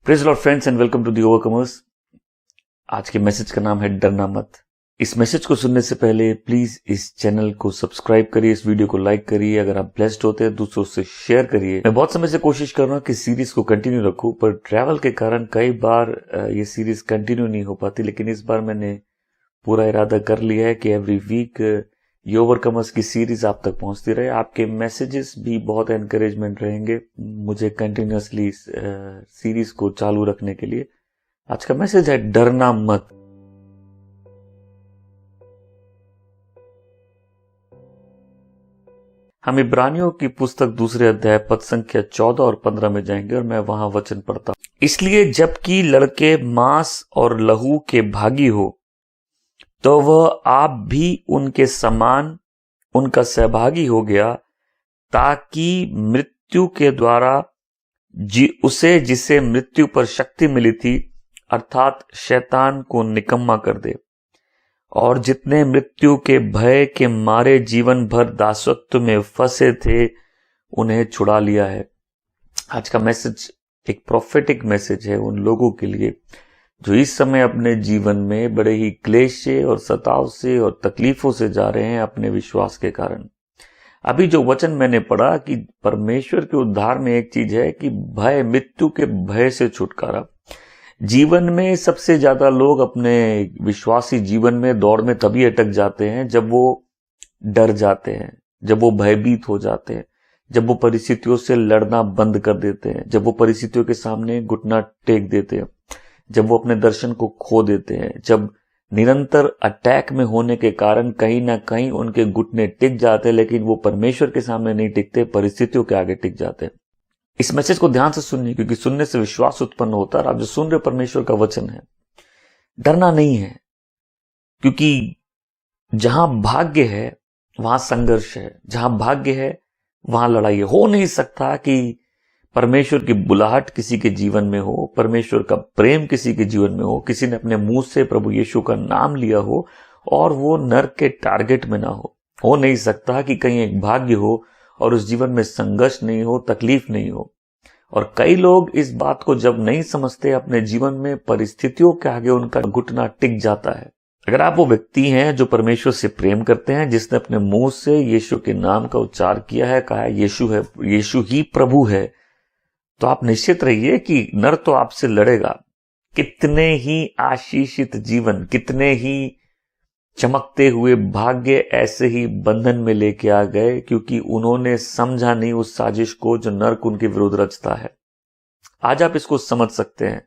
Praise Lord friends and welcome to the overcomers. आज के message का नाम है डरना मत। इस मैसेज को सुनने से पहले प्लीज इस चैनल को सब्सक्राइब करिए, इस वीडियो को लाइक करिए। अगर आप ब्लेस्ड होते हैं दूसरों से शेयर करिए। मैं बहुत समय से कोशिश कर रहा हूँ कि सीरीज को कंटिन्यू रखूं, पर ट्रैवल के कारण कई बार ये सीरीज कंटिन्यू नहीं हो पाती। लेकिन इस बार मैंने पूरा इरादा कर लिया है कि एवरी वीक ये ओवरकमर्स की सीरीज आप तक पहुंचती रहे। आपके मैसेजेस भी बहुत एनकरेजमेंट रहेंगे मुझे कंटिन्यूअसली सीरीज को चालू रखने के लिए। आज का मैसेज है डरना मत। हम इब्रानियों की पुस्तक दूसरे अध्याय पद संख्या 14 और 15 में जाएंगे और मैं वहां वचन पढ़ता हूं। इसलिए जबकि लड़के मांस और लहू के भागी हो, तो वह आप भी उनके समान उनका सहभागी हो गया, ताकि मृत्यु के द्वारा उसे जिसे मृत्यु पर शक्ति मिली थी, अर्थात शैतान को निकम्मा कर दे। और जितने मृत्यु के भय के मारे जीवन भर दासत्व में फंसे थे, उन्हें छुड़ा लिया है। आज का मैसेज एक प्रोफेटिक मैसेज है उन लोगों के लिए जो इस समय अपने जीवन में बड़े ही क्लेश से और सताव से और तकलीफों से जा रहे हैं अपने विश्वास के कारण। अभी जो वचन मैंने पढ़ा कि परमेश्वर के उद्धार में एक चीज है कि भय, मृत्यु के भय से छुटकारा। जीवन में सबसे ज्यादा लोग अपने विश्वासी जीवन में दौड़ में तभी अटक जाते हैं जब वो डर जाते हैं, जब वो भयभीत हो जाते हैं, जब वो परिस्थितियों से लड़ना बंद कर देते हैं, जब वो परिस्थितियों के सामने घुटना टेक देते हैं, जब वो अपने दर्शन को खो देते हैं, जब निरंतर अटैक में होने के कारण कहीं ना कहीं उनके घुटने टिक जाते हैं, लेकिन वो परमेश्वर के सामने नहीं टिकते, परिस्थितियों के आगे टिक जाते हैं। इस मैसेज को ध्यान से सुनिए, क्योंकि सुनने से विश्वास उत्पन्न होता है। और आप जो सुन रहे परमेश्वर का वचन है, डरना नहीं है, क्योंकि जहां भाग्य है वहां संघर्ष है, जहां भाग्य है वहां लड़ाई है। हो नहीं सकता कि परमेश्वर की बुलाहट किसी के जीवन में हो, परमेश्वर का प्रेम किसी के जीवन में हो, किसी ने अपने मुंह से प्रभु यीशु का नाम लिया हो और वो नरक के टारगेट में ना हो। हो नहीं सकता कि कहीं एक भाग्य हो और उस जीवन में संघर्ष नहीं हो, तकलीफ नहीं हो। और कई लोग इस बात को जब नहीं समझते, अपने जीवन में परिस्थितियों के आगे उनका घुटना टिक जाता है। अगर आप वो व्यक्ति हैं जो परमेश्वर से प्रेम करते हैं, जिसने अपने मुंह से यीशु के नाम का उच्चार किया है, कहा है यीशु है, यीशु ही प्रभु है, तो आप निश्चित रहिए कि नर तो आपसे लड़ेगा। कितने ही आशीषित जीवन, कितने ही चमकते हुए भाग्य ऐसे ही बंधन में लेके आ गए, क्योंकि उन्होंने समझा नहीं उस साजिश को जो नर्क उनके विरुद्ध रचता है। आज आप इसको समझ सकते हैं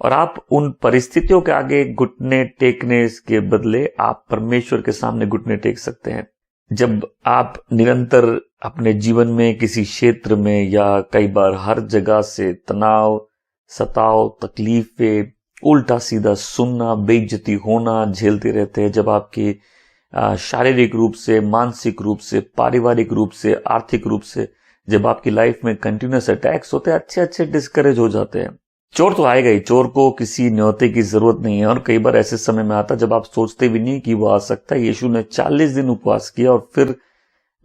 और आप उन परिस्थितियों के आगे घुटने टेकने के बदले आप परमेश्वर के सामने घुटने टेक सकते हैं। जब आप निरंतर अपने जीवन में किसी क्षेत्र में या कई बार हर जगह से तनाव, सताव, तकलीफें, उल्टा सीधा सुनना, बेइज्जती होना झेलते रहते हैं, जब आपके शारीरिक रूप से, मानसिक रूप से, पारिवारिक रूप से, आर्थिक रूप से जब आपकी लाइफ में कंटिन्यूअस अटैक्स होते हैं, अच्छे डिस्करेज हो जाते हैं। चोर तो आएगा ही, चोर को किसी न्योते की जरूरत नहीं है। और कई बार ऐसे समय में आता जब आप सोचते भी नहीं कि वो आ सकता है। यीशु ने 40 दिन उपवास किया और फिर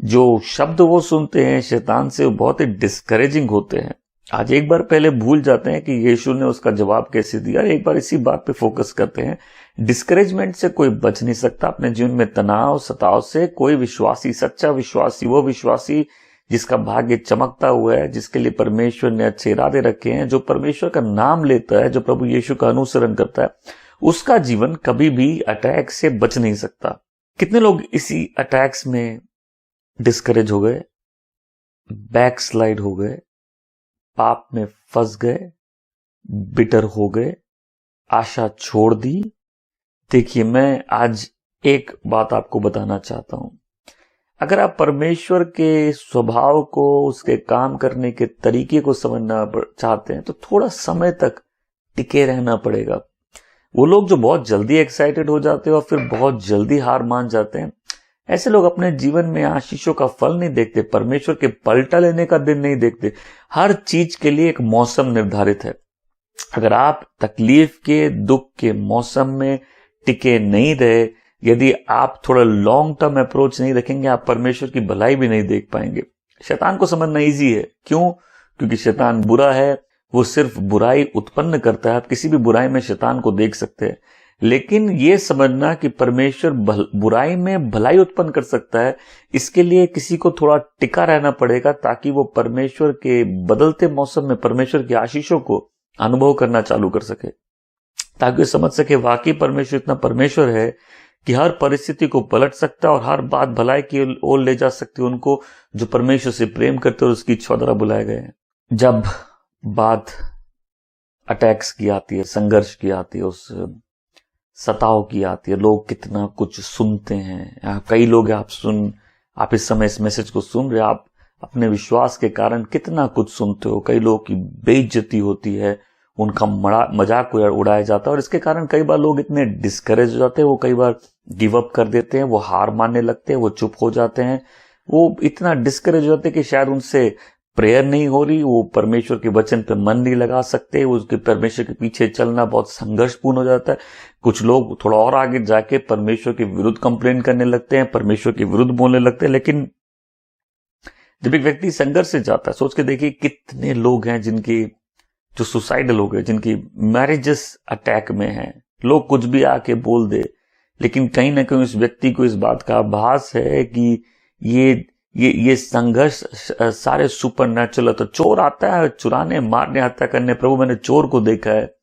जो शब्द वो सुनते हैं शैतान से, वो बहुत ही डिस्करेजिंग होते हैं। आज एक बार पहले भूल जाते हैं कि यीशु ने उसका जवाब कैसे दिया, एक बार इसी बात पे फोकस करते हैं। डिस्करेजमेंट से कोई बच नहीं सकता। अपने जीवन में तनाव, सताव से कोई विश्वासी, सच्चा विश्वासी, वो विश्वासी जिसका भाग्य चमकता हुआ है, जिसके लिए परमेश्वर ने अच्छे इरादे रखे हैं, जो परमेश्वर का नाम लेता है, जो प्रभु यीशु का अनुसरण करता है, उसका जीवन कभी भी अटैक से बच नहीं सकता। कितने लोग इसी अटैक्स में डिस्करेज हो गए, बैकस्लाइड हो गए, पाप में फंस गए, बिटर हो गए, आशा छोड़ दी। देखिए, मैं आज एक बात आपको बताना चाहता हूं। अगर आप परमेश्वर के स्वभाव को, उसके काम करने के तरीके को समझना चाहते हैं, तो थोड़ा समय तक टिके रहना पड़ेगा। वो लोग जो बहुत जल्दी एक्साइटेड हो जाते हैं और फिर बहुत जल्दी हार मान जाते हैं, ऐसे लोग अपने जीवन में आशीषों का फल नहीं देखते, परमेश्वर के पलटा लेने का दिन नहीं देखते। हर चीज के लिए एक मौसम निर्धारित है। अगर आप तकलीफ के, दुख के मौसम में टिके नहीं रहे, यदि आप थोड़ा लॉन्ग टर्म अप्रोच नहीं रखेंगे, आप परमेश्वर की भलाई भी नहीं देख पाएंगे। शैतान को समझना इजी है। क्यों? क्योंकि शैतान बुरा है, वो सिर्फ बुराई उत्पन्न करता है। आप किसी भी बुराई में शैतान को देख सकते हैं, लेकिन ये समझना कि परमेश्वर बुराई में भलाई उत्पन्न कर सकता है, इसके लिए किसी को थोड़ा टिका रहना पड़ेगा, ताकि वो परमेश्वर के बदलते मौसम में परमेश्वर की आशीषों को अनुभव करना चालू कर सके, ताकि वो समझ सके वाकई परमेश्वर इतना परमेश्वर है कि हर परिस्थिति को पलट सकता है और हर बात भलाई की ओर ले जा सकती है उनको जो परमेश्वर से प्रेम करते और उसकी इच्छा द्वारा बुलाए गए हैं। जब बात अटैक्स की आती है, संघर्ष की आती है, उस सताव की आती है, लोग कितना कुछ सुनते हैं। कई लोग आप इस समय इस मैसेज को सुन रहे, आप अपने विश्वास के कारण कितना कुछ सुनते हो। कई लोगों की बेइज्जती होती है, उनका मजाक उड़ाया जाता है, और इसके कारण कई बार लोग इतने डिस्करेज हो जाते हैं, वो कई बार गिव अप कर देते हैं, वो हार मानने लगते हैं, वो चुप हो जाते हैं, वो इतना डिस्करेज हो जाते हैं कि शायद उनसे प्रेयर नहीं हो रही, वो परमेश्वर के वचन पे मन नहीं लगा सकते, उसके परमेश्वर के पीछे चलना बहुत संघर्षपूर्ण हो जाता है। कुछ लोग थोड़ा और आगे जाके परमेश्वर के विरुद्ध कंप्लेन करने लगते हैं, परमेश्वर के विरुद्ध बोलने लगते हैं। लेकिन जब एक व्यक्ति संघर्ष से जाता है, सोच के देखिए कितने लोग हैं जिनकी जो सुसाइडल हो गए, जिनकी मैरिजेस अटैक में हैं, लोग कुछ भी आके बोल दे, लेकिन कहीं ना कहीं उस व्यक्ति को इस बात का आभास है कि ये संघर्ष सारे सुपर नेचुरल। तो चोर आता है चुराने, मारने, हत्या करने, प्रभु मैंने चोर को देखा है,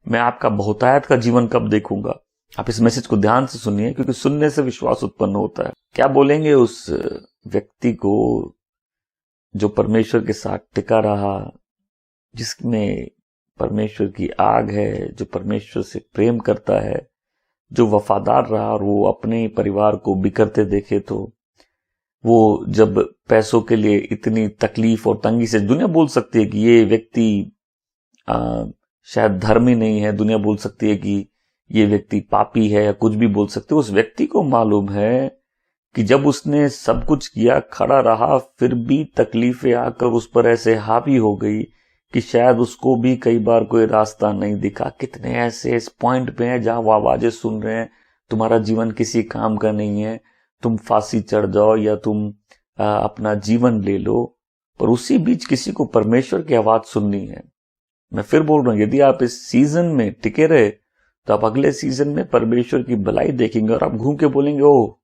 मैं आपका बहुतायत का जीवन कब देखूंगा। आप इस मैसेज को ध्यान से सुनिए, क्योंकि सुनने से विश्वास उत्पन्न होता है। क्या बोलेंगे उस व्यक्ति को जो परमेश्वर के साथ टिका रहा, जिसमें परमेश्वर की आग है, जो परमेश्वर से प्रेम करता है, जो वफादार रहा, और वो अपने परिवार को बिखरते देखे तो वो जब पैसों के लिए इतनी तकलीफ और तंगी से, दुनिया बोल सकती है कि ये व्यक्ति शायद धर्मी नहीं है, दुनिया बोल सकती है कि ये व्यक्ति पापी है, या कुछ भी बोल सकते है। उस व्यक्ति को मालूम है कि जब उसने सब कुछ किया, खड़ा रहा, फिर भी तकलीफें आकर उस पर ऐसे हावी हो गई कि शायद उसको भी कई बार कोई रास्ता नहीं दिखा। कितने ऐसे इस पॉइंट पे हैं जहां वो आवाजें सुन रहे हैं, तुम्हारा जीवन किसी काम का नहीं है, तुम फांसी चढ़ जाओ या तुम अपना जीवन ले लो, पर उसी बीच किसी को परमेश्वर की आवाज सुननी है। मैं फिर बोल रहा हूं, यदि आप इस सीजन में टिके रहे तो आप अगले सीजन में परमेश्वर की भलाई देखेंगे, और आप घूम के बोलेंगे, ओ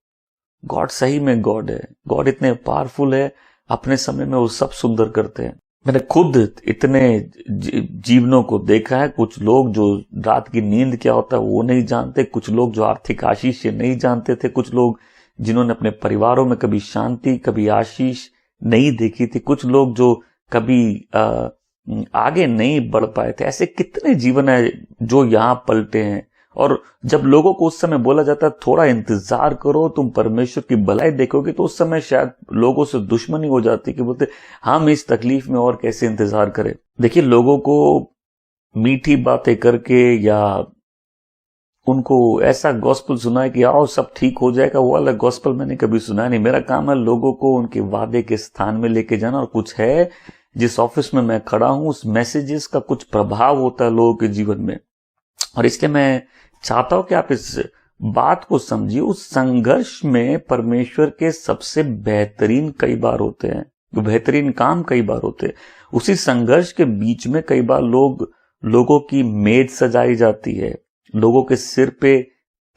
गॉड सही में गॉड है, गॉड इतने पावरफुल है, अपने समय में वो सब सुंदर करते हैं। मैंने खुद इतने जीवनों को देखा है। कुछ लोग जो रात की नींद क्या होता है वो नहीं जानते, कुछ लोग जो आर्थिक आशीष नहीं जानते थे, कुछ लोग जिन्होंने अपने परिवारों में कभी शांति, कभी आशीष नहीं देखी थी, कुछ लोग जो कभी आगे नहीं बढ़ पाए थे। ऐसे कितने जीवन है जो यहाँ पलटे हैं। और जब लोगों को उस समय बोला जाता है थोड़ा इंतजार करो, तुम परमेश्वर की भलाई देखोगे, तो उस समय शायद लोगों से दुश्मनी हो जाती कि बोलते हम इस तकलीफ में और कैसे इंतजार करें। देखिए, लोगों को मीठी बातें करके या उनको ऐसा गॉस्पल सुना है कि आओ सब ठीक हो जाएगा, वो वाला गॉस्पल मैंने कभी सुना नहीं। मेरा काम है लोगों को उनके वादे के स्थान में लेके जाना। और कुछ है जिस ऑफिस में मैं खड़ा हूं, उस मैसेजेस का कुछ प्रभाव होता है लोगों के जीवन में, और इसलिए मैं चाहता हूं कि आप इस बात को समझिए। उस संघर्ष में परमेश्वर के सबसे बेहतरीन कई बार होते हैं, बेहतरीन काम कई बार होते हैं। उसी संघर्ष के बीच में कई बार लोगों की मेज सजाई जाती है, लोगों के सिर पे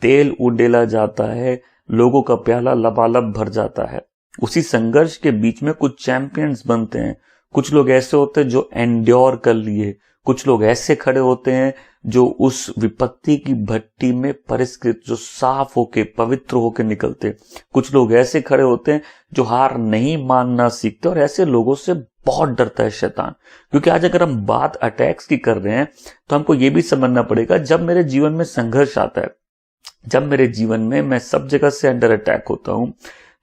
तेल उडेला जाता है, लोगों का प्याला लबालब भर जाता है। उसी संघर्ष के बीच में कुछ चैंपियंस बनते हैं। कुछ लोग ऐसे होते हैं जो एंड्योर कर लिए, कुछ लोग ऐसे खड़े होते हैं जो उस विपत्ति की भट्टी में परिष्कृत, जो साफ होके पवित्र होके निकलते। कुछ लोग ऐसे खड़े होते हैं जो हार नहीं मानना सीखते, और ऐसे लोगों से बहुत डरता है शैतान। क्योंकि आज अगर हम बात अटैक्स की कर रहे हैं तो हमको ये भी समझना पड़ेगा, जब मेरे जीवन में संघर्ष आता है, जब मेरे जीवन में मैं सब जगह से अंडर अटैक होता हूं,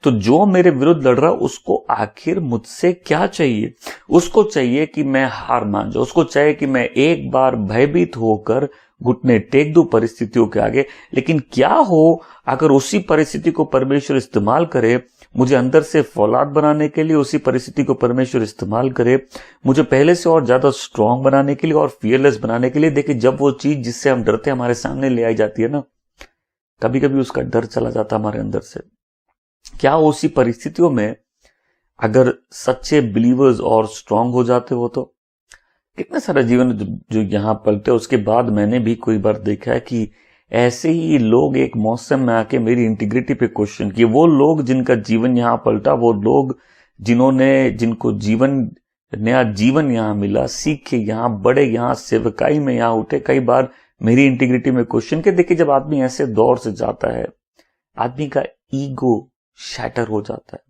तो जो मेरे विरुद्ध लड़ रहा उसको आखिर मुझसे क्या चाहिए? उसको चाहिए कि मैं हार मान जाऊं, उसको चाहिए कि मैं एक बार भयभीत होकर घुटने टेक दूं परिस्थितियों के आगे। लेकिन क्या हो अगर उसी परिस्थिति को परमेश्वर इस्तेमाल करे मुझे अंदर से फौलाद बनाने के लिए, उसी परिस्थिति को परमेश्वर इस्तेमाल करे मुझे पहले से और ज्यादा स्ट्रांग बनाने के लिए और फियरलेस बनाने के लिए। देखिए, जब वो चीज जिससे हम डरते हैं हमारे सामने ले आई जाती है ना, कभी कभी उसका डर चला जाता हमारे अंदर से। क्या उसी परिस्थितियों में अगर सच्चे बिलीवर्स और स्ट्रांग हो जाते हो, तो कितने सारे जीवन जो यहाँ पलटे। उसके बाद मैंने भी कोई बार देखा है कि ऐसे ही लोग एक मौसम में आके मेरी इंटीग्रिटी पे क्वेश्चन किए। वो लोग जिनका जीवन यहाँ पलटा, वो लोग जिनको नया जीवन यहाँ मिला, सीखे, यहाँ बड़े, यहाँ सेवकाई में यहाँ उठे, कई बार मेरी इंटीग्रिटी में क्वेश्चन के। देखिए, जब आदमी ऐसे दौर से जाता है, आदमी का ईगो शैटर हो जाता है।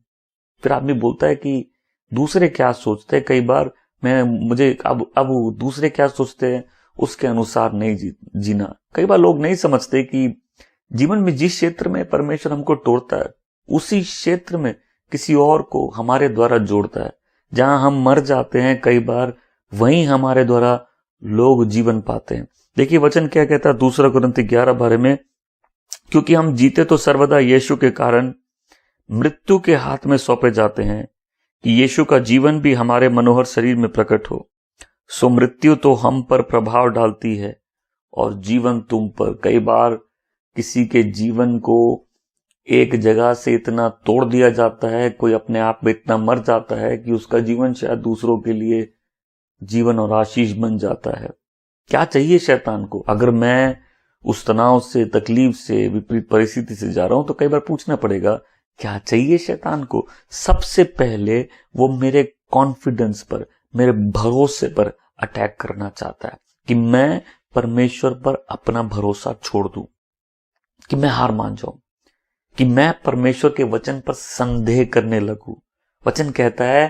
फिर आदमी बोलता है कि दूसरे क्या सोचते हैं। कई बार मुझे अब दूसरे क्या सोचते हैं उसके अनुसार नहीं जीना। कई बार लोग नहीं समझते कि जीवन में जिस क्षेत्र में परमेश्वर हमको तोड़ता है, उसी क्षेत्र में किसी और को हमारे द्वारा जोड़ता है। जहां हम मर जाते हैं कई बार, वहीं हमारे द्वारा लोग जीवन पाते हैं। देखिए वचन क्या कहता है 2 कुरिन्थी 11 में, क्योंकि हम जीते तो सर्वदा यीशु के कारण मृत्यु के हाथ में सौंपे जाते हैं, कि यीशु का जीवन भी हमारे मनोहर शरीर में प्रकट हो। सो मृत्यु तो हम पर प्रभाव डालती है और जीवन तुम पर। कई बार किसी के जीवन को एक जगह से इतना तोड़ दिया जाता है, कोई अपने आप में इतना मर जाता है कि उसका जीवन शायद दूसरों के लिए जीवन और आशीष बन जाता है। क्या चाहिए शैतान को? अगर मैं उस तनाव से, तकलीफ से, विपरीत परिस्थिति से जा रहा हूं तो कई बार पूछना पड़ेगा क्या चाहिए शैतान को। सबसे पहले वो मेरे कॉन्फिडेंस पर, मेरे भरोसे पर अटैक करना चाहता है कि मैं परमेश्वर पर अपना भरोसा छोड़ दूं, कि मैं हार मान जाऊं, कि मैं परमेश्वर के वचन पर संदेह करने लगूं। वचन कहता है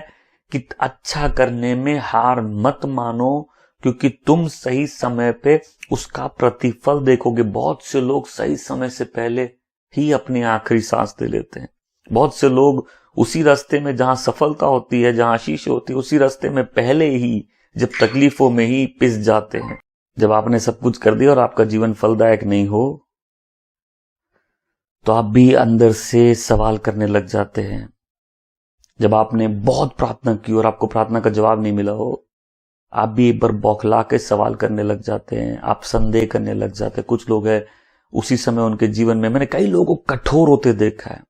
कि अच्छा करने में हार मत मानो, क्योंकि तुम सही समय पे उसका प्रतिफल देखोगे। बहुत से लोग सही समय से पहले ही अपनी आखिरी सांस दे लेते हैं। बहुत से लोग उसी रास्ते में जहां सफलता होती है, जहां आशीष होती है, उसी रास्ते में पहले ही जब तकलीफों में ही पिस जाते हैं। जब आपने सब कुछ कर दिया और आपका जीवन फलदायक नहीं हो, तो आप भी अंदर से सवाल करने लग जाते हैं। जब आपने बहुत प्रार्थना की और आपको प्रार्थना का जवाब नहीं मिला हो, आप भी एक बार बौखला के सवाल करने लग जाते हैं, आप संदेह करने लग जाते हैं। कुछ लोग हैं उसी समय उनके जीवन में, मैंने कई लोगों को कठोर होते देखा है,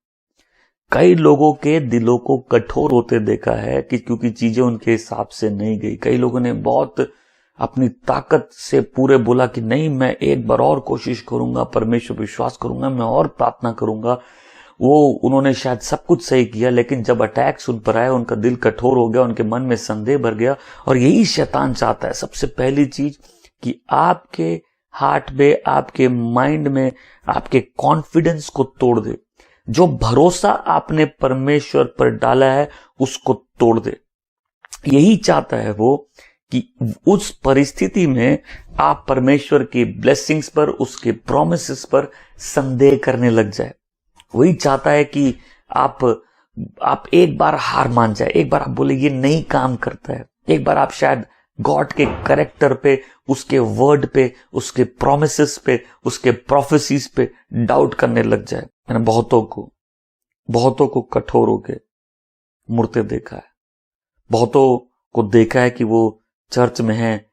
कई लोगों के दिलों को कठोर होते देखा है कि क्योंकि चीजें उनके हिसाब से नहीं गई। कई लोगों ने बहुत अपनी ताकत से पूरे बोला कि नहीं, मैं एक बार और कोशिश करूंगा, परमेश्वर विश्वास करूंगा, मैं और प्रार्थना करूंगा। उन्होंने शायद सब कुछ सही किया, लेकिन जब अटैक्स उन पर आए, उनका दिल कठोर हो गया, उनके मन में संदेह भर गया। और यही शैतान चाहता है, सबसे पहली चीज, कि आपके हार्ट में, आपके माइंड में, आपके कॉन्फिडेंस को तोड़ दे। जो भरोसा आपने परमेश्वर पर डाला है उसको तोड़ दे। यही चाहता है वो कि उस परिस्थिति में आप परमेश्वर की ब्लेसिंग्स पर, उसके प्रोमिसेस पर संदेह करने लग जाए। वही चाहता है कि आप एक बार हार मान जाए, एक बार आप बोले ये नहीं काम करता है, एक बार आप शायद गॉड के कैरेक्टर पे, उसके वर्ड पे, उसके प्रोमिसेस पे, उसके प्रोफेसीज पे डाउट करने लग जाए। मैंने बहुतों को कठोर होके मुड़ते देखा है। बहुतों को देखा है कि वो चर्च में है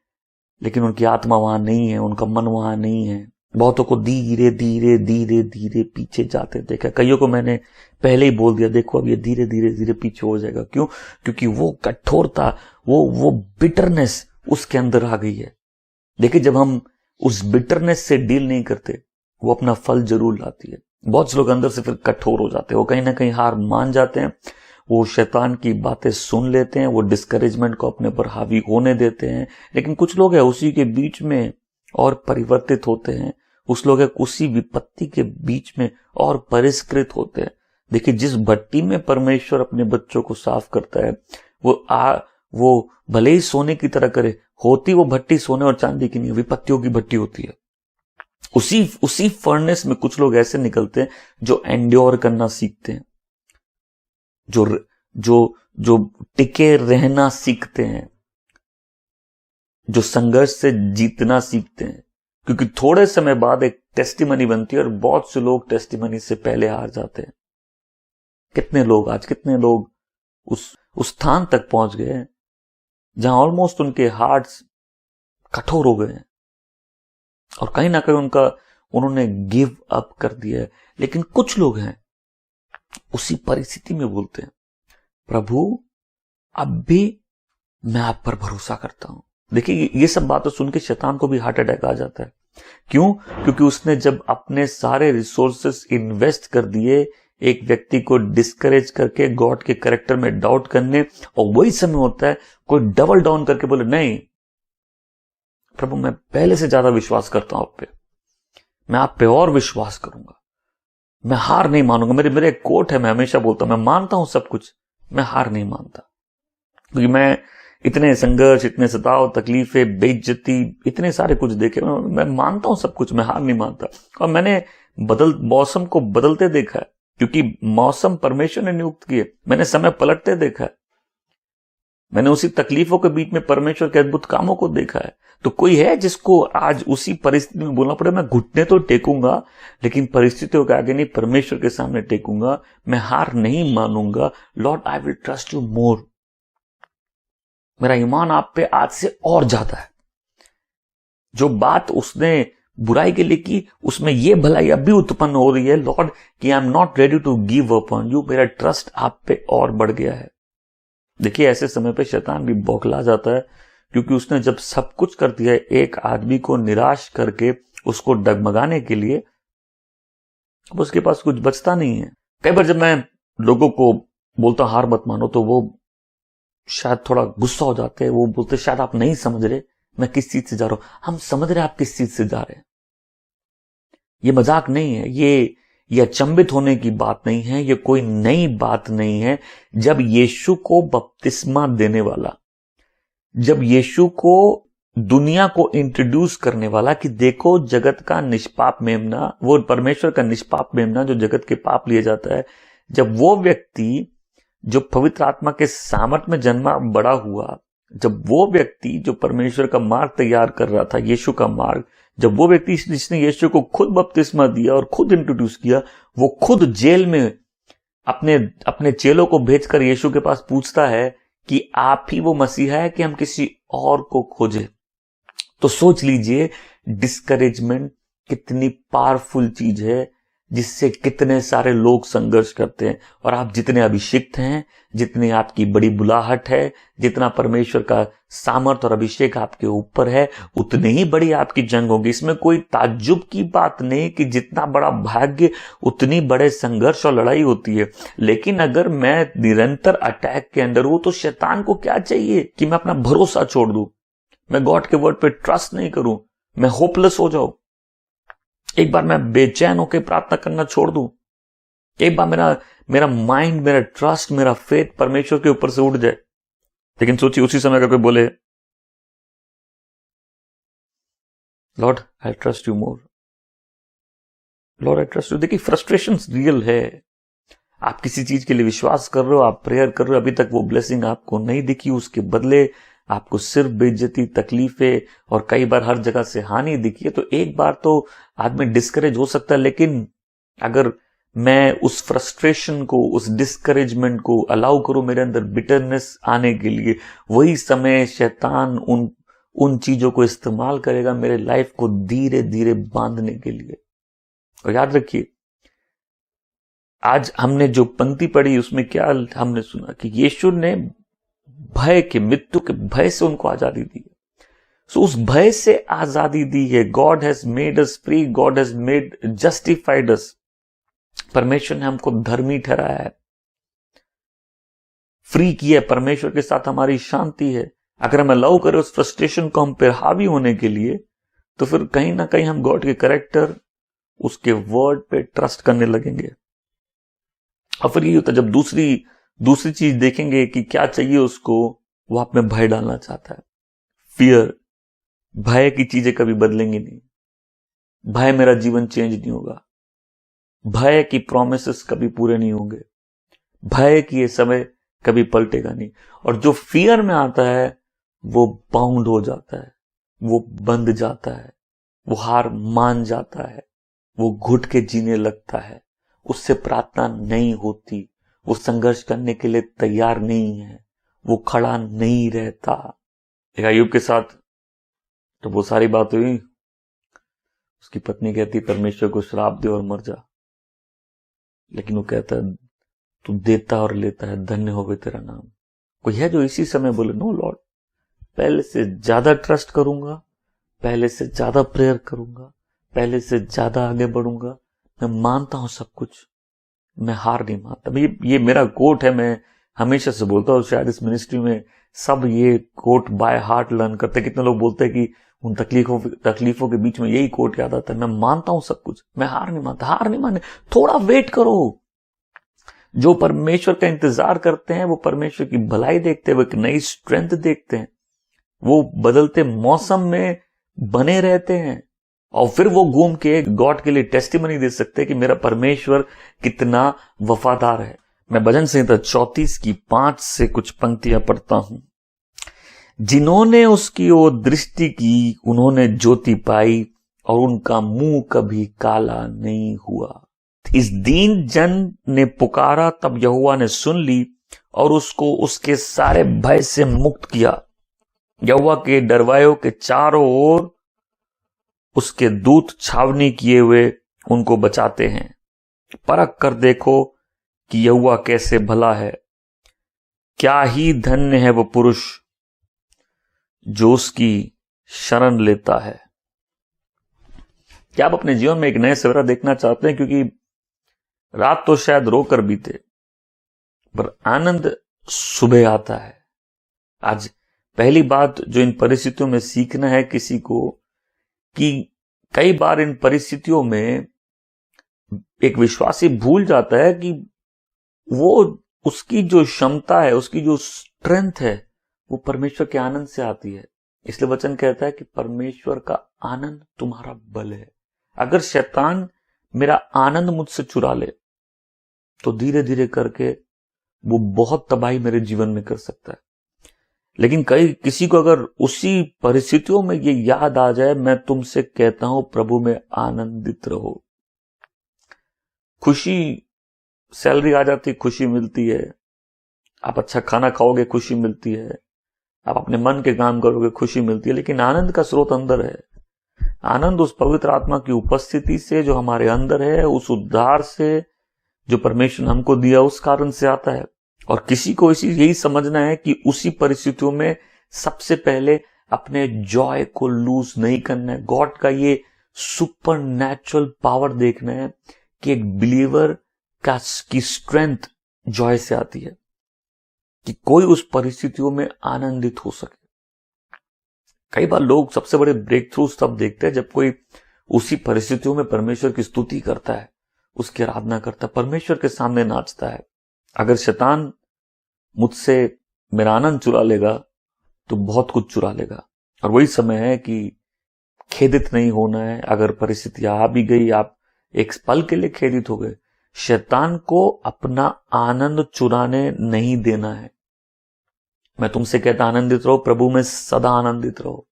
लेकिन उनकी आत्मा वहां नहीं है, उनका मन वहां नहीं है। बहुतों को धीरे धीरे धीरे धीरे पीछे जाते देखा। कईयों को मैंने पहले ही बोल दिया, देखो अब ये धीरे धीरे धीरे पीछे हो जाएगा। क्यों? क्योंकि वो कठोरता, वो बिटरनेस उसके अंदर आ गई है। देखिए, जब हम उस बिटरनेस से डील नहीं करते, वो अपना फल जरूर लाती है। बहुत से लोग अंदर से फिर कठोर हो जाते हैं, वो कहीं ना कहीं हार मान जाते हैं, वो शैतान की बातें सुन लेते हैं, वो डिस्करेजमेंट को अपने पर हावी होने देते हैं। लेकिन कुछ लोग हैं उसी के बीच में और परिवर्तित होते हैं। कुछ लोग हैं उसी विपत्ति के बीच में और परिष्कृत होते हैं। देखिए, जिस भट्टी में परमेश्वर अपने बच्चों को साफ करता है, वो भले ही सोने की तरह करे, होती वो भट्टी सोने और चांदी की नहीं, विपत्तियों की भट्टी होती है। उसी फर्नेस में कुछ लोग ऐसे निकलते हैं जो एंड्योर करना सीखते हैं, जो टिके रहना सीखते हैं, जो संघर्ष से जीतना सीखते हैं। क्योंकि थोड़े समय बाद एक टेस्टिमनी बनती है और बहुत से लोग टेस्टिमनी से पहले हार जाते हैं। कितने लोग उस स्थान तक पहुंच गए हैं जहां ऑलमोस्ट उनके हार्ट्स कठोर हो गए हैं और कहीं ना कहीं उन्होंने गिव अप कर दिया है। लेकिन कुछ लोग हैं उसी परिस्थिति में बोलते हैं, प्रभु अब भी मैं आप पर भरोसा करता हूं, देखिए ये सब बातें सुन के शैतान को भी हार्ट अटैक आ जाता है। क्यों? क्योंकि उसने जब अपने सारे रिसोर्सेस इन्वेस्ट कर दिए एक व्यक्ति को डिस्करेज करके, गॉड के कैरेक्टर में डाउट करने, और वही समय होता है कोई डबल डाउन करके बोले नहीं प्रभु मैं पहले से ज्यादा विश्वास करता हूं आप पे, मैं आप पे और विश्वास करूंगा, मैं हार नहीं मानूंगा। मेरे एक कोट है, मैं हमेशा बोलता हूं मैं मानता हूं सब कुछ, मैं हार नहीं मानता। क्योंकि मैं इतने संघर्ष, इतने सताव, तकलीफें, बेइज्जती, इतने सारे कुछ देखे, मैं मानता हूं सब कुछ, मैं हार नहीं मानता। और मैंने मौसम को बदलते देखा है, क्योंकि मौसम परमेश्वर ने नियुक्त किए। मैंने समय पलटते देखा है, मैंने उसी तकलीफों के बीच में परमेश्वर के अद्भुत कामों को देखा है। तो कोई है जिसको आज उसी परिस्थिति में बोलना पड़े मैं घुटने तो टेकूंगा लेकिन परिस्थितियों के आगे नहीं, परमेश्वर के सामने टेकूंगा, मैं हार नहीं मानूंगा। Lord I will trust you more. मेरा ईमान आप पे आज से और ज्यादा है। जो बात उसने बुराई के लिए की उसमें ये भलाई अब भी उत्पन्न हो रही है लॉर्ड कि I am not ready to give up on you. मेरा ट्रस्ट आप पे और बढ़ गया है। देखिए ऐसे समय पे शैतान भी बौखला जाता है, क्योंकि उसने जब सब कुछ कर दिया है एक आदमी को निराश करके उसको डगमगाने के लिए, अब उसके पास कुछ बचता नहीं है। कई बार जब मैं लोगों को बोलता हूं हार मत मानो, तो वो शायद थोड़ा गुस्सा हो जाते हैं। वो बोलते शायद आप नहीं समझ रहे मैं किस चीज से जा रहा हूं। हम समझ रहे आप किस चीज से जा रहे हैं, ये मजाक नहीं है, ये अचंभित होने की बात नहीं है, ये कोई नई बात नहीं है। जब यीशु को बपतिस्मा देने वाला, जब यीशु को दुनिया को इंट्रोड्यूस करने वाला कि देखो जगत का निष्पाप मेमना, वो परमेश्वर का निष्पाप मेमना जो जगत के पाप लिए जाता है, जब वो व्यक्ति जो पवित्र आत्मा के सामर्थ में जन्मा बड़ा हुआ, जब वो व्यक्ति जो परमेश्वर का मार्ग तैयार कर रहा था, यीशु का मार्ग, जब वो व्यक्ति जिसने यीशु को खुद बपतिस्मा दिया और खुद इंट्रोड्यूस किया, वो खुद जेल में अपने चेलों को भेजकर यीशु के पास पूछता है कि आप ही वो मसीहा है कि हम किसी और को खोजे। तो सोच लीजिए डिस्करेजमेंट कितनी पावरफुल चीज है, जिससे कितने सारे लोग संघर्ष करते हैं। और आप जितने अभिषिक्त हैं, जितनी आपकी बड़ी बुलाहट है, जितना परमेश्वर का सामर्थ और अभिषेक आपके ऊपर है, उतनी ही बड़ी आपकी जंग होगी। इसमें कोई ताज्जुब की बात नहीं कि जितना बड़ा भाग्य उतनी बड़े संघर्ष और लड़ाई होती है। लेकिन अगर मैं निरंतर अटैक के अंदर हूं तो शैतान को क्या चाहिए कि मैं अपना भरोसा छोड़ दूं, मैं गॉड के वर्ड पे ट्रस्ट नहीं करूं, मैं होपलेस हो जाऊं, एक बार मैं बेचैन होकर प्रार्थना करना छोड़ दूं, एक बार मेरा माइंड, मेरा ट्रस्ट, मेरा फेथ परमेश्वर के ऊपर से उठ जाए। लेकिन सोचिए उसी समय अगर कोई बोले Lord I trust you more, Lord I trust you. देखिए फ्रस्ट्रेशन रियल है। आप किसी चीज के लिए विश्वास कर रहे हो, आप प्रेयर कर रहे हो, अभी तक वो ब्लेसिंग आपको नहीं दिखी, उसके बदले आपको सिर्फ बेइज्जती, तकलीफें और कई बार हर जगह से हानि दिखी है। तो एक बार तो आदमी डिस्करेज हो सकता है, लेकिन अगर मैं उस फ्रस्ट्रेशन को, उस डिस्करेजमेंट को अलाउ करूं मेरे अंदर बिटरनेस आने के लिए, वही समय शैतान उन चीजों को इस्तेमाल करेगा मेरे लाइफ को धीरे धीरे बांधने के लिए। और याद रखिए आज हमने जो पंक्ति पढ़ी उसमें क्या हमने सुना कि यीशु ने भय के, मृत्यु के भय से उनको आजादी दी है। सो उस भय से आजादी दी है। God has made us free, God has made justified us. परमेश्वर ने हमको धर्मी ठहराया है, फ्री किया। परमेश्वर के साथ हमारी शांति है। अगर हम अलाउ करें उस फ्रस्ट्रेशन को हम पर हावी होने के लिए, तो फिर कहीं ना कहीं हम गॉड के कैरेक्टर, उसके वर्ड पे ट्रस्ट करने लगेंगे। और फिर ये होता है जब दूसरी चीज देखेंगे कि क्या चाहिए उसको, वो आप में भय डालना चाहता है। फियर, भय की चीजें कभी बदलेंगी नहीं। भय मेरा जीवन चेंज नहीं होगा। भय की प्रोमिसेस कभी पूरे नहीं होंगे। भय की ये समय कभी पलटेगा नहीं। और जो फियर में आता है वो बाउंड हो जाता है, वो बंध जाता है, वो हार मान जाता है, वो घुट के जीने लगता है, उससे प्रार्थना नहीं होती, वो संघर्ष करने के लिए तैयार नहीं है, वो खड़ा नहीं रहता। एक अय्यूब के साथ तो वो सारी बात हुई, उसकी पत्नी कहती परमेश्वर को श्राप दे और मर जा, लेकिन वो कहता है तू देता और लेता है, धन्य होवे तेरा नाम। कोई है जो इसी समय बोले नो लॉर्ड पहले से ज्यादा ट्रस्ट करूंगा, पहले से ज्यादा प्रेयर करूंगा, पहले से ज्यादा आगे बढ़ूंगा। मैं मानता हूं सब कुछ, मैं हार नहीं मानता। ये मेरा कोट है, मैं हमेशा से बोलता हूँ। शायद इस मिनिस्ट्री में सब ये कोट बाय हार्ट लर्न करते हैं। कितने लोग बोलते हैं कि उन तकलीफों के बीच में यही कोट याद आता है। मैं मानता हूं सब कुछ, मैं हार नहीं मानता। हार नहीं माने, थोड़ा वेट करो। जो परमेश्वर का इंतजार करते हैं वो परमेश्वर की भलाई देखते हैं, वो एक नई स्ट्रेंथ देखते हैं, वो बदलते मौसम में बने रहते हैं, और फिर वो घूम के गॉड के लिए टेस्टिमनी दे सकते हैं कि मेरा परमेश्वर कितना वफादार है। मैं भजन संहिता 34 की 5 से कुछ पंक्तियां पढ़ता हूं। जिन्होंने उसकी ओर दृष्टि की उन्होंने ज्योति पाई, और उनका मुंह कभी काला नहीं हुआ। इस दीन जन ने पुकारा, तब यहोवा ने सुन ली और उसको उसके सारे भय से मुक्त किया। यहोवा के डरवायों के चारों ओर उसके दूत छावनी किए हुए उनको बचाते हैं। परख कर देखो कि यहोवा कैसे भला है। क्या ही धन्य है वो पुरुष जो उसकी शरण लेता है। क्या आप अपने जीवन में एक नए सवेरा देखना चाहते हैं? क्योंकि रात तो शायद रोकर बीते, पर आनंद सुबह आता है। आज पहली बात जो इन परिस्थितियों में सीखना है किसी को, कि कई बार इन परिस्थितियों में एक विश्वासी भूल जाता है कि वो उसकी जो क्षमता है, उसकी जो स्ट्रेंथ है, वो परमेश्वर के आनंद से आती है। इसलिए वचन कहता है कि परमेश्वर का आनंद तुम्हारा बल है। अगर शैतान मेरा आनंद मुझसे चुरा ले तो धीरे धीरे करके वो बहुत तबाही मेरे जीवन में कर सकता है। लेकिन किसी को अगर उसी परिस्थितियों में ये याद आ जाए, मैं तुमसे कहता हूं प्रभु में आनंदित रहो। खुशी, सैलरी आ जाती, खुशी मिलती है। आप अच्छा खाना खाओगे, खुशी मिलती है। आप अपने मन के काम करोगे, खुशी मिलती है। लेकिन आनंद का स्रोत अंदर है। आनंद उस पवित्र आत्मा की उपस्थिति से जो हमारे अंदर है, उस उद्धार से जो परमेश्वर ने हमको दिया, उस कारण से आता है। और किसी को यही समझना है कि उसी परिस्थितियों में सबसे पहले अपने जॉय को लूज नहीं करना है। गॉड का ये सुपर नेचुरल पावर देखना है कि एक बिलीवर की स्ट्रेंथ जॉय से आती है, कि कोई उस परिस्थितियों में आनंदित हो सके। कई बार लोग सबसे बड़े ब्रेक थ्रू तब देखते हैं जब कोई उसी परिस्थितियों में परमेश्वर की स्तुति करता है, उसकी आराधना करता है, परमेश्वर के सामने नाचता है। अगर शैतान मुझसे मेरा आनंद चुरा लेगा तो बहुत कुछ चुरा लेगा। और वही समय है कि खेदित नहीं होना है। अगर परिस्थितियां आ भी गई, आप एक पल के लिए खेदित हो गए, शैतान को अपना आनंद चुराने नहीं देना है। मैं तुमसे कहता आनंदित रहो, प्रभु में सदा आनंदित रहो।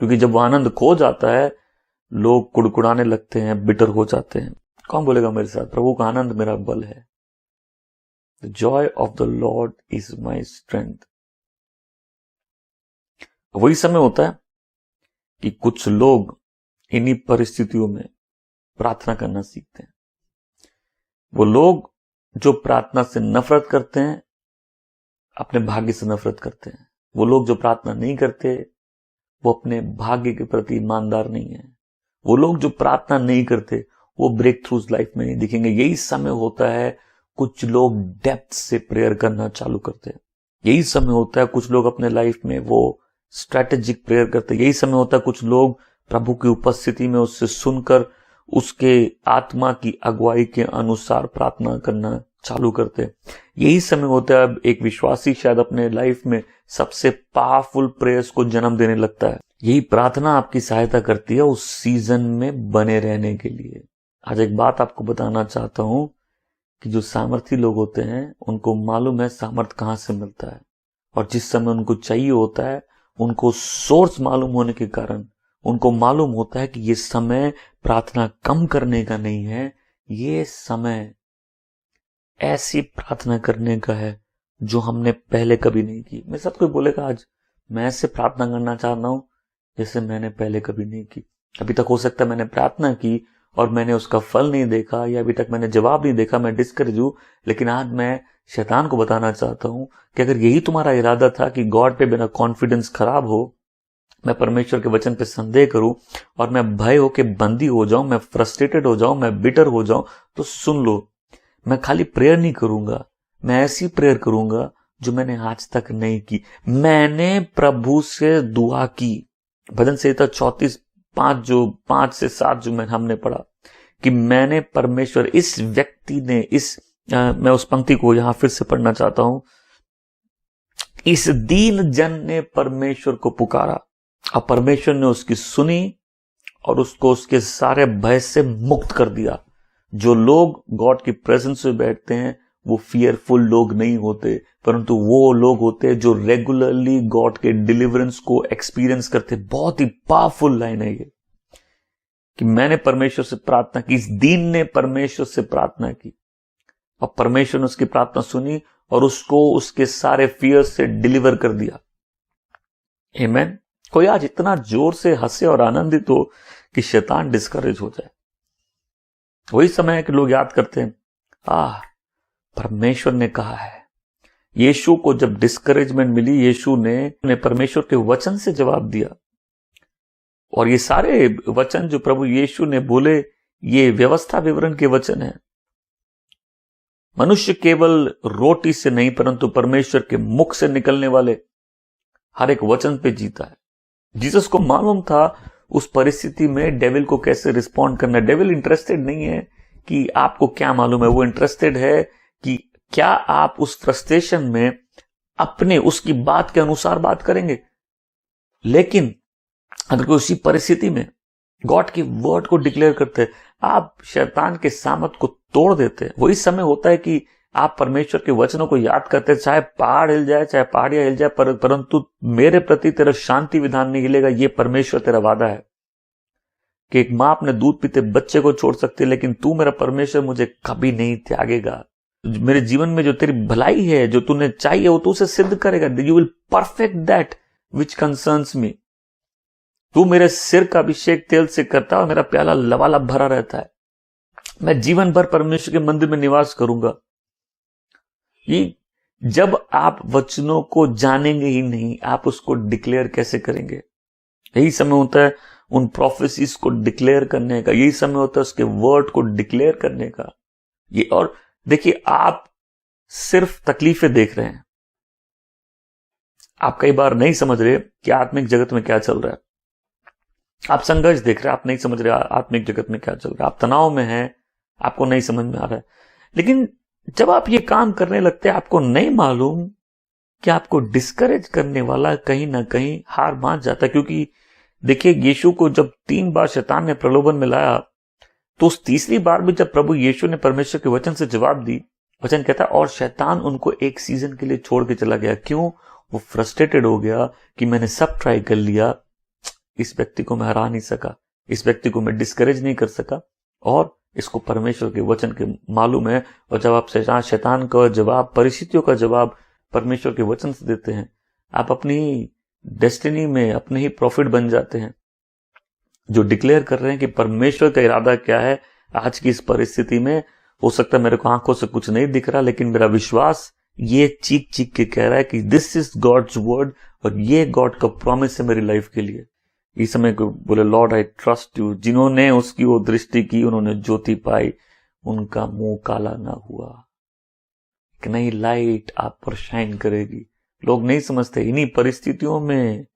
क्योंकि जब वो आनंद खो जाता है, लोग कुड़कुड़ाने लगते हैं, बिटर हो जाते हैं। कौन बोलेगा मेरे साथ, प्रभु का आनंद मेरा बल है। The Joy of the Lord is my strength. वही समय होता है कि कुछ लोग इन्हीं परिस्थितियों में प्रार्थना करना सीखते हैं। वो लोग जो प्रार्थना से नफरत करते हैं, अपने भाग्य से नफरत करते हैं। वो लोग जो प्रार्थना नहीं करते, वो अपने भाग्य के प्रति ईमानदार नहीं है। वो लोग जो प्रार्थना नहीं करते, वो ब्रेक थ्रूज लाइफ में नहीं दिखेंगे। यही समय होता है कुछ लोग डेप्थ से प्रेयर करना चालू करते हैं। यही समय होता है कुछ लोग अपने लाइफ में वो स्ट्रैटेजिक प्रेयर करते हैं। यही समय होता है कुछ लोग प्रभु की उपस्थिति में उससे सुनकर उसके आत्मा की अगुवाई के अनुसार प्रार्थना करना चालू करते हैं। यही समय होता है एक विश्वासी शायद अपने लाइफ में सबसे पावरफुल प्रेयर्स को जन्म देने लगता है। यही प्रार्थना आपकी सहायता करती है उस सीजन में बने रहने के लिए। आज एक बात आपको बताना चाहता हूं कि जो सामर्थी लोग होते हैं, उनको मालूम है सामर्थ कहां से मिलता है, और जिस समय उनको चाहिए होता है, उनको सोर्स मालूम होने के कारण उनको मालूम होता है कि ये समय प्रार्थना कम करने का नहीं है, ये समय ऐसी प्रार्थना करने का है जो हमने पहले कभी नहीं की। मेरे साथ कोई बोलेगा आज मैं ऐसे प्रार्थना करना चाहता हूं जैसे मैंने पहले कभी नहीं की। अभी तक हो सकता है मैंने प्रार्थना की और मैंने उसका फल नहीं देखा, या अभी तक मैंने जवाब नहीं देखा, मैं डिस्करेज हूं। लेकिन आज मैं शैतान को बताना चाहता हूं कि अगर यही तुम्हारा इरादा था कि गॉड पे मेरा कॉन्फिडेंस खराब हो, मैं परमेश्वर के वचन पे संदेह करूं और मैं भय होके बंदी हो जाऊं, मैं फ्रस्ट्रेटेड हो जाऊं, मैं बिटर हो जाऊं, तो सुन लो, मैं खाली प्रेयर नहीं करूंगा, मैं ऐसी प्रेयर करूंगा जो मैंने आज तक नहीं की। मैंने प्रभु से दुआ की। भजन संहिता 34:5 से 7 जो हमने पढ़ा कि मैंने परमेश्वर, इस व्यक्ति ने, मैं उस पंक्ति को यहां फिर से पढ़ना चाहता हूं, इस दीन जन ने परमेश्वर को पुकारा और परमेश्वर ने उसकी सुनी और उसको उसके सारे भय से मुक्त कर दिया। जो लोग गॉड की प्रेजेंस में बैठते हैं वो फियरफुल लोग नहीं होते, परंतु वो लोग होते हैं जो रेगुलरली गॉड के डिलीवरेंस को एक्सपीरियंस करते। बहुत ही पावरफुल लाइन है ये कि मैंने परमेश्वर से प्रार्थना की, इस दीन ने परमेश्वर से प्रार्थना की और परमेश्वर ने उसकी प्रार्थना सुनी और उसको उसके सारे फियर से डिलीवर कर दिया। आमीन। कोई आज इतना जोर से हंसे और आनंदित हो कि शैतान डिस्करेज हो जाए। वही समय है कि लोग याद करते हैं, परमेश्वर ने कहा है। यीशु को जब डिस्करेजमेंट मिली, यीशु ने परमेश्वर के वचन से जवाब दिया और ये सारे वचन जो प्रभु यीशु ने बोले, ये व्यवस्था विवरण के वचन है। मनुष्य केवल रोटी से नहीं परंतु परमेश्वर के मुख से निकलने वाले हर एक वचन पे जीता है। जीसस को मालूम था उस परिस्थिति में डेविल को कैसे रिस्पॉन्ड करना है। डेविल इंटरेस्टेड नहीं है कि आपको क्या मालूम है, वो इंटरेस्टेड है कि क्या आप उस फ्रस्ट्रेशन में अपने उसकी बात के अनुसार बात करेंगे। लेकिन अगर कोई उसी परिस्थिति में गॉड की वर्ड को डिक्लेयर करते, आप शैतान के सामत को तोड़ देते। वही समय होता है कि आप परमेश्वर के वचनों को याद करते, चाहे पहाड़ हिल जाए, चाहे पहाड़ियां हिल जाए, परंतु मेरे प्रति तेरा शांति विधान नहीं हिलेगा। ये परमेश्वर तेरा वादा है कि एक मां अपने दूध पीते बच्चे को छोड़ सकती है, लेकिन तू मेरा परमेश्वर मुझे कभी नहीं त्यागेगा। मेरे जीवन में जो तेरी भलाई है, जो तूने चाहिए, वो तू उसे सिद्ध करेगा। You will perfect that which concerns me. तू मेरे सिर का अभिषेक तेल से करता और मेरा प्याला लबालब भरा रहता है। मैं जीवन भर परमेश्वर के मंदिर में निवास करूंगा। ये जब आप वचनों को जानेंगे ही नहीं, आप उसको डिक्लेयर कैसे करेंगे? यही समय होता है उन प्रोफेसीज को डिक्लेयर करने का, यही समय होता है उसके वर्ड को डिक्लेयर करने का। ये, और देखिए, आप सिर्फ तकलीफें देख रहे हैं, आप कई बार नहीं समझ रहे कि आत्मिक जगत में क्या चल रहा है। आप संघर्ष देख रहे हैं, आप नहीं समझ रहे आत्मिक जगत में क्या चल रहा है। आप तनाव में हैं, आपको नहीं समझ में आ रहा है। लेकिन जब आप ये काम करने लगते हैं, आपको नहीं मालूम कि आपको डिस्करेज करने वाला कहीं ना कहीं हार मान जाता है। क्योंकि देखिए, यीशु को जब 3 बार शैतान ने प्रलोभन में लाया, तो उस तीसरी बार भी जब प्रभु यीशु ने परमेश्वर के वचन से जवाब दी, वचन कहता है और शैतान उनको एक सीजन के लिए छोड़ के चला गया। क्यों? वो फ्रस्ट्रेटेड हो गया कि मैंने सब ट्राई कर लिया, इस व्यक्ति को मैं हरा नहीं सका, इस व्यक्ति को मैं डिस्करेज नहीं कर सका, और इसको परमेश्वर के वचन के मालूम है। और जब आप शैतान का जवाब, परिस्थितियों का जवाब परमेश्वर के वचन से देते हैं, आप अपनी डेस्टिनी में अपने ही प्रॉफिट बन जाते हैं, जो डिक्लेयर कर रहे हैं कि परमेश्वर का इरादा क्या है आज की इस परिस्थिति में। हो सकता है मेरे को आंखों से कुछ नहीं दिख रहा, लेकिन मेरा विश्वास ये चीख चीख के कह रहा है कि दिस इज गॉड्स वर्ड, और ये गॉड का प्रॉमिस है मेरी लाइफ के लिए। इस समय को बोले, लॉर्ड आई ट्रस्ट यू। जिन्होंने उसकी वो दृष्टि की, उन्होंने ज्योति पाई, उनका मुंह काला ना हुआ। एक नई लाइट आप पर शाइन करेगी। लोग नहीं समझते, इन्हीं परिस्थितियों में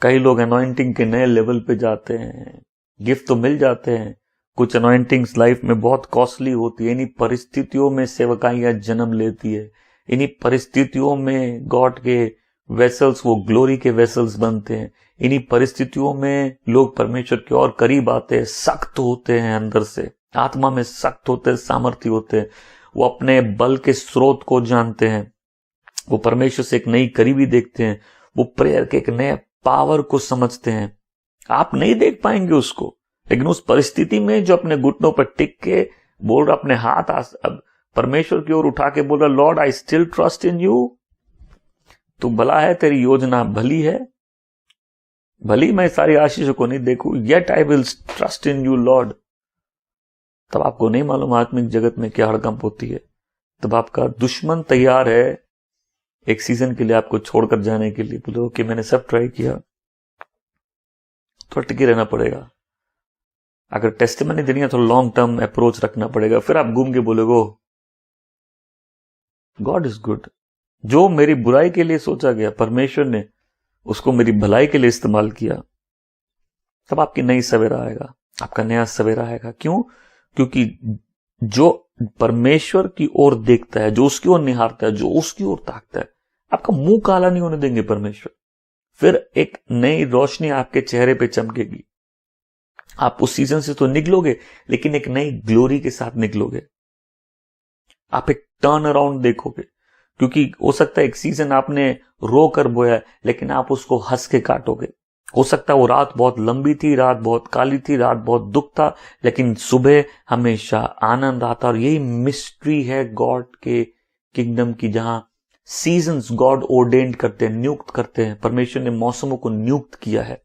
कई लोग अनॉइंटिंग के नए लेवल पे जाते हैं। गिफ्ट तो मिल जाते हैं, कुछ अनॉइंटिंग्स लाइफ में बहुत कॉस्टली होती है। इन्हीं परिस्थितियों में सेवकाइयां जन्म लेती है। इन्हीं परिस्थितियों में गॉड के वेसल्स, वो ग्लोरी के वेसल्स बनते हैं। इन्हीं परिस्थितियों में लोग परमेश्वर के और करीब आते हैं, सख्त होते हैं, अंदर से आत्मा में सख्त होते हैं, सामर्थ्य होते हैं। वो अपने बल के स्रोत को जानते हैं, वो परमेश्वर से एक नई करीबी देखते हैं, वो प्रेयर के एक नए पावर को समझते हैं। आप नहीं देख पाएंगे उसको, लेकिन उस परिस्थिति में जो अपने घुटनों पर टिक के बोल रहा, अपने हाथ परमेश्वर की ओर उठा के बोल रहा, Lord I still trust in you. तू भला है, तेरी योजना भली है, भली मैं सारी आशीषों को नहीं देखूं, yet I will trust in you Lord. तब आपको नहीं मालूम आत्मिक जगत में क्या हड़कंप होती है। तब आपका दुश्मन तैयार है एक सीजन के लिए आपको छोड़कर जाने के लिए। बोलो कि मैंने सब ट्राई किया, थोड़ा टिके रहना पड़ेगा। अगर टेस्टिमनी देनी है तो लॉन्ग टर्म अप्रोच रखना पड़ेगा। फिर आप घूम के बोलोगे गॉड इज गुड। जो मेरी बुराई के लिए सोचा गया, परमेश्वर ने उसको मेरी भलाई के लिए इस्तेमाल किया। तब आपकी नई सवेरा आएगा, आपका नया सवेरा आएगा। क्यों? क्योंकि जो परमेश्वर की ओर देखता है, जो उसकी ओर निहारता है, जो उसकी ओर ताकता है, आपका मुंह काला नहीं होने देंगे परमेश्वर। फिर एक नई रोशनी आपके चेहरे पे चमकेगी। आप उस सीजन से तो निकलोगे, लेकिन एक नई ग्लोरी के साथ निकलोगे। आप एक टर्न अराउंड देखोगे, क्योंकि हो सकता है एक सीजन आपने रो कर बोया, लेकिन आप उसको हंस के काटोगे। हो सकता है वो रात बहुत लंबी थी, रात बहुत काली थी, रात बहुत दुख था, लेकिन सुबह हमेशा आनंद आता। और यही मिस्ट्री है गॉड के किंगडम की, जहां सीजन्स गॉड ऑर्डेन्ड करते हैं, नियुक्त करते हैं। परमेश्वर ने मौसमों को नियुक्त किया है।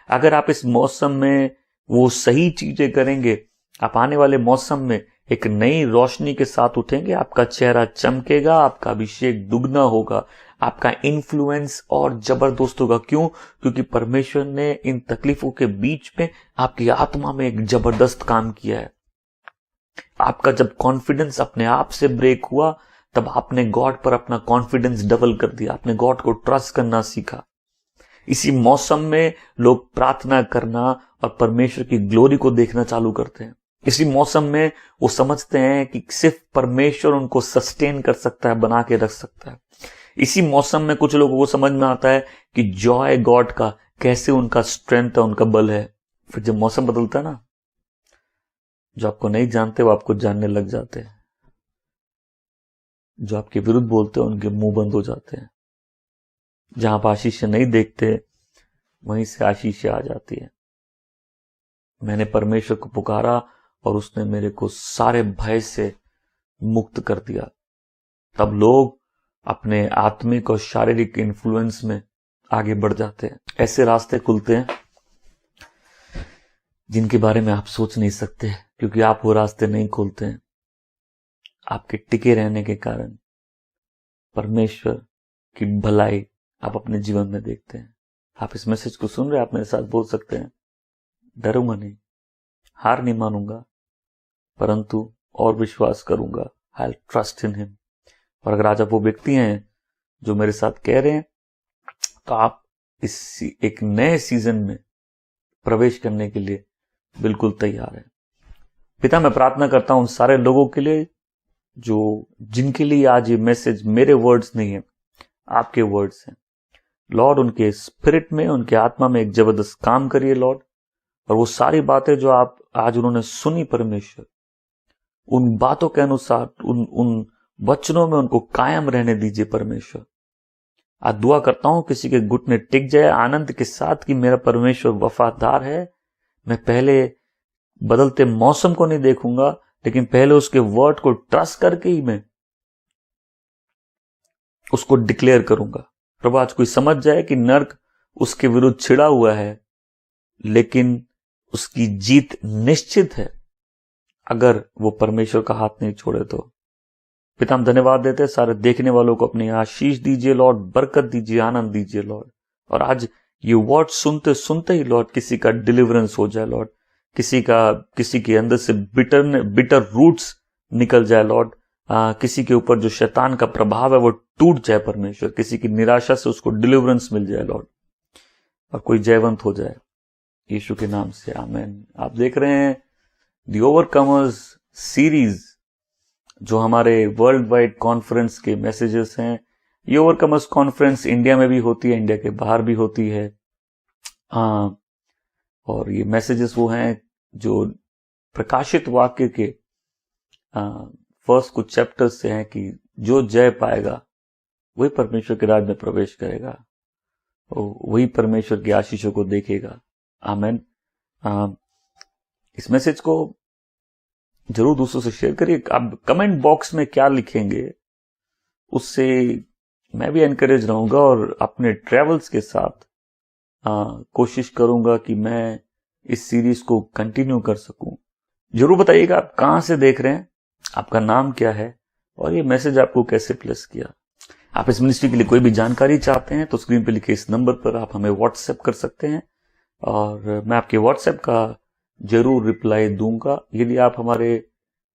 अगर आप इस मौसम में वो सही चीजें करेंगे, आप आने वाले मौसम में एक नई रोशनी के साथ उठेंगे। आपका चेहरा चमकेगा, आपका अभिषेक दुगना होगा, आपका इन्फ्लुएंस और जबरदस्त होगा। क्यों? क्योंकि परमेश्वर ने इन तकलीफों के बीच में आपकी आत्मा में एक जबरदस्त काम किया है। आपका जब कॉन्फिडेंस अपने आप से ब्रेक हुआ, तब आपने गॉड पर अपना कॉन्फिडेंस डबल कर दिया। आपने गॉड को ट्रस्ट करना सीखा। इसी मौसम में लोग प्रार्थना करना और परमेश्वर की ग्लोरी को देखना चालू करते हैं। इसी मौसम में वो समझते हैं कि सिर्फ परमेश्वर उनको सस्टेन कर सकता है, बना के रख सकता है। इसी मौसम में कुछ लोगों को समझ में आता है कि जॉय गॉड का कैसे उनका स्ट्रेंथ है, उनका बल है। फिर जब मौसम बदलता है ना, जो आपको नहीं जानते वो आपको जानने लग जाते हैं। जो आपके विरुद्ध बोलते हैं उनके मुंह बंद हो जाते हैं। जहां आप आशीष नहीं देखते, वहीं से आशीष आ जाती है। मैंने परमेश्वर को पुकारा और उसने मेरे को सारे भय से मुक्त कर दिया। तब लोग अपने आत्मिक और शारीरिक इन्फ्लुएंस में आगे बढ़ जाते हैं। ऐसे रास्ते खुलते हैं जिनके बारे में आप सोच नहीं सकते, क्योंकि आप वो रास्ते नहीं खोलते हैं। आपके टिके रहने के कारण परमेश्वर की भलाई आप अपने जीवन में देखते हैं। आप इस मैसेज को सुन रहे हैं, आप मेरे साथ बोल सकते हैं, डरूंगा नहीं, हार नहीं मानूंगा, परंतु और विश्वास करूंगा। I trust in him. और अगर आज आप वो व्यक्ति हैं जो मेरे साथ कह रहे हैं, तो आप इस एक नए सीजन में प्रवेश करने के लिए बिल्कुल तैयार हैं। पिता, मैं प्रार्थना करता हूं उन सारे लोगों के लिए जिनके लिए आज ये मैसेज मेरे वर्ड्स नहीं है, आपके वर्ड्स हैं। लॉर्ड, उनके स्पिरिट में, उनके आत्मा में एक जबरदस्त काम करिए लॉर्ड। और वो सारी बातें जो आप आज उन्होंने सुनी परमेश्वर, उन बातों के अनुसार, उन वचनों में उनको कायम रहने दीजिए परमेश्वर। आज दुआ करता हूं किसी के घुटने टिक जाए आनंद के साथ कि मेरा परमेश्वर वफादार है। मैं पहले बदलते मौसम को नहीं देखूंगा, लेकिन पहले उसके वर्ड को ट्रस्ट करके ही मैं उसको डिक्लेयर करूंगा। प्रभु, आज कोई समझ जाए कि नर्क उसके विरुद्ध छिड़ा हुआ है, लेकिन उसकी जीत निश्चित है अगर वो परमेश्वर का हाथ नहीं छोड़े तो। पिता, हम धन्यवाद देते हैं। सारे देखने वालों को अपनी आशीष दीजिए लॉर्ड, बरकत दीजिए, आनंद दीजिए लॉर्ड। और आज ये वर्ड सुनते सुनते ही लॉर्ड किसी का डिलीवरेंस हो जाए लॉर्ड, किसी के अंदर से बिटर रूट्स निकल जाए लॉर्ड। किसी के ऊपर जो शैतान का प्रभाव है वो टूट जाए परमेश्वर। किसी की निराशा से उसको डिलीवरेंस मिल जाए लॉर्ड, और कोई जयवंत हो जाए यीशु के नाम से, आमीन। आप देख रहे हैं दी ओवरकमर्स सीरीज, जो हमारे वर्ल्ड वाइड कॉन्फ्रेंस के मैसेजेस हैं। ये ओवरकमर्स कॉन्फ्रेंस इंडिया में भी होती है, इंडिया के बाहर भी होती है। और ये मैसेजेस वो हैं जो प्रकाशित वाक्य के फर्स्ट कुछ चैप्टर्स से हैं कि जो जय पाएगा वही परमेश्वर के राज में प्रवेश करेगा, वही परमेश्वर की आशीषों को देखेगा, आमीन। इस मैसेज को जरूर दूसरों से शेयर करिए। आप कमेंट बॉक्स में क्या लिखेंगे उससे मैं भी एनकरेज रहूंगा, और अपने ट्रेवल्स के साथ कोशिश करूंगा कि मैं इस सीरीज को कंटिन्यू कर सकूं। जरूर बताइएगा आप कहां से देख रहे हैं, आपका नाम क्या है, और ये मैसेज आपको कैसे प्लस किया। आप इस मिनिस्ट्री के लिए कोई भी जानकारी चाहते हैं तो स्क्रीन पे लिखे इस नंबर पर आप हमें व्हाट्सएप कर सकते हैं और मैं आपके व्हाट्सएप का जरूर रिप्लाई दूंगा। यदि आप हमारे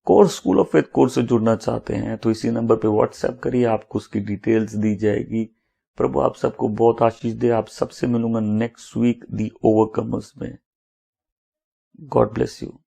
course school of faith course से जुड़ना चाहते हैं तो इसी नंबर पे व्हाट्सएप करिए, आपको उसकी डिटेल्स दी जाएगी। प्रभु आप सबको बहुत आशीष दे। आप सबसे मिलूंगा नेक्स्ट वीक दी ओवरकमर्स में। God bless you.